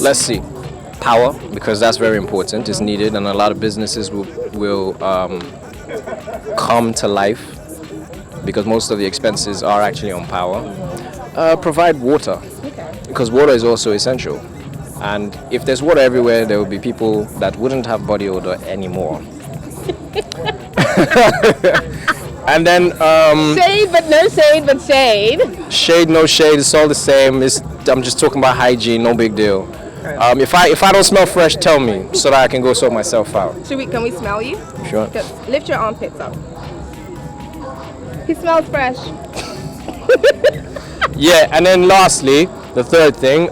Let's see. Power, because that's very important, is needed, and a lot of businesses will come to life because most of the expenses are actually on power. Provide water, because water is also essential. And if there's water everywhere, there will be people that wouldn't have body odor anymore. And then shade, but no shade, but shade. Shade, no shade. It's all the same. I'm just talking about hygiene. No big deal. If I don't smell fresh, tell me so that I can go sort myself out. Can we smell you? Sure. Lift your armpits up. He smells fresh. Yeah, and then lastly, the third thing,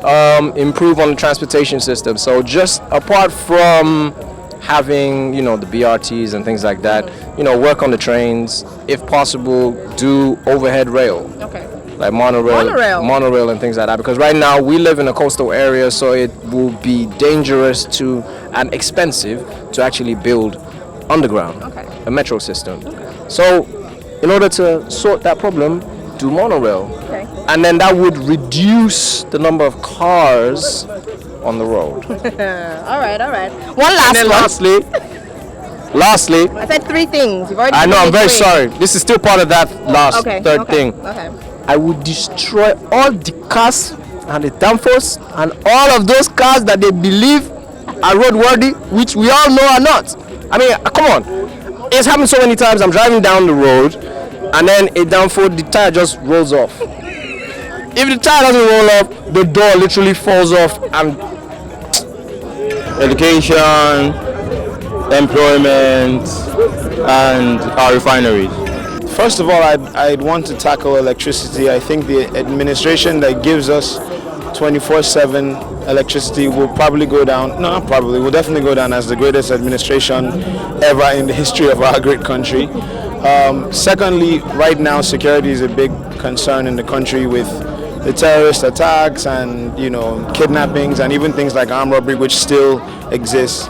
improve on the transportation system. So just apart from having, the BRTs and things like that, work on the trains. If possible, do overhead rail. Okay. Like monorail and things like that. Because right now we live in a coastal area, so it will be dangerous and expensive to actually build underground, a metro system. Okay. So in order to sort that problem, do monorail. Okay. And then that would reduce the number of cars on the road. all right. One last and then one. Lastly. I said three things. You've already. I know. I'm very sorry. This is still part of that third thing. Okay. I would destroy all the cars and the danfos and all of those cars that they believe are roadworthy, which we all know are not. I mean, come on. It's happened so many times. I'm driving down the road and then a danfo, the tire just rolls off. If the tire doesn't roll off, the door literally falls off. And education, employment, and our refineries. First of all, I'd want to tackle electricity. I think the administration that gives us 24/7 electricity will probably go down. No, not probably. Will definitely go down as the greatest administration ever in the history of our great country. Secondly, right now security is a big concern in the country with the terrorist attacks and kidnappings and even things like armed robbery, which still exists.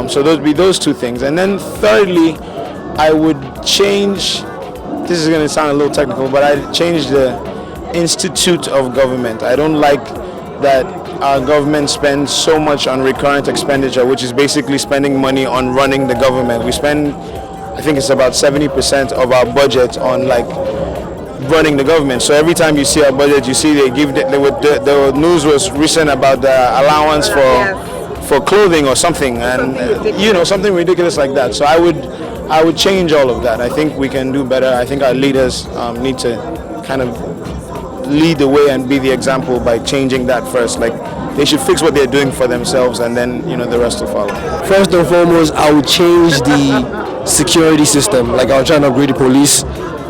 So those would be those two things. And then thirdly, I would change. This is going to sound a little technical, but I'd change the institute of government. I don't like that our government spends so much on recurrent expenditure, which is basically spending money on running the government. We spend, I think it's about 70% of our budget on running the government. So every time you see our budget, you see the news was recent about the allowance for clothing or something, and something ridiculous like that. So I would change all of that. I think we can do better. I think our leaders need to kind of lead the way and be the example by changing that first. They should fix what they're doing for themselves, and then the rest will follow. First and foremost, I would change the security system. I'll try and upgrade the police.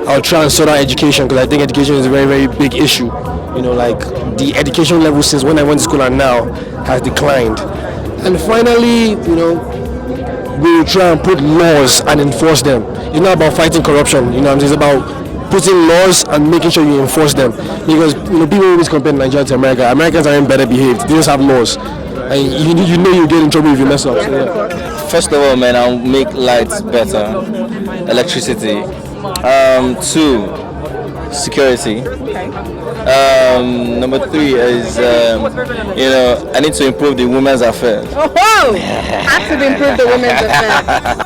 I'll try and sort out education, because I think education is a very, very big issue. The education level since when I went to school and now has declined. And finally, we will try and put laws and enforce them. It's not about fighting corruption, it's about putting laws and making sure you enforce them. Because people always compare Nigeria to America. Americans aren't better behaved. They just have laws. And you get in trouble if you mess up. So, yeah. First of all, man, I'll make lights better, electricity. 2, security. Number 3 is, I need to improve the women's affairs. Oh, have to improve the women's affairs.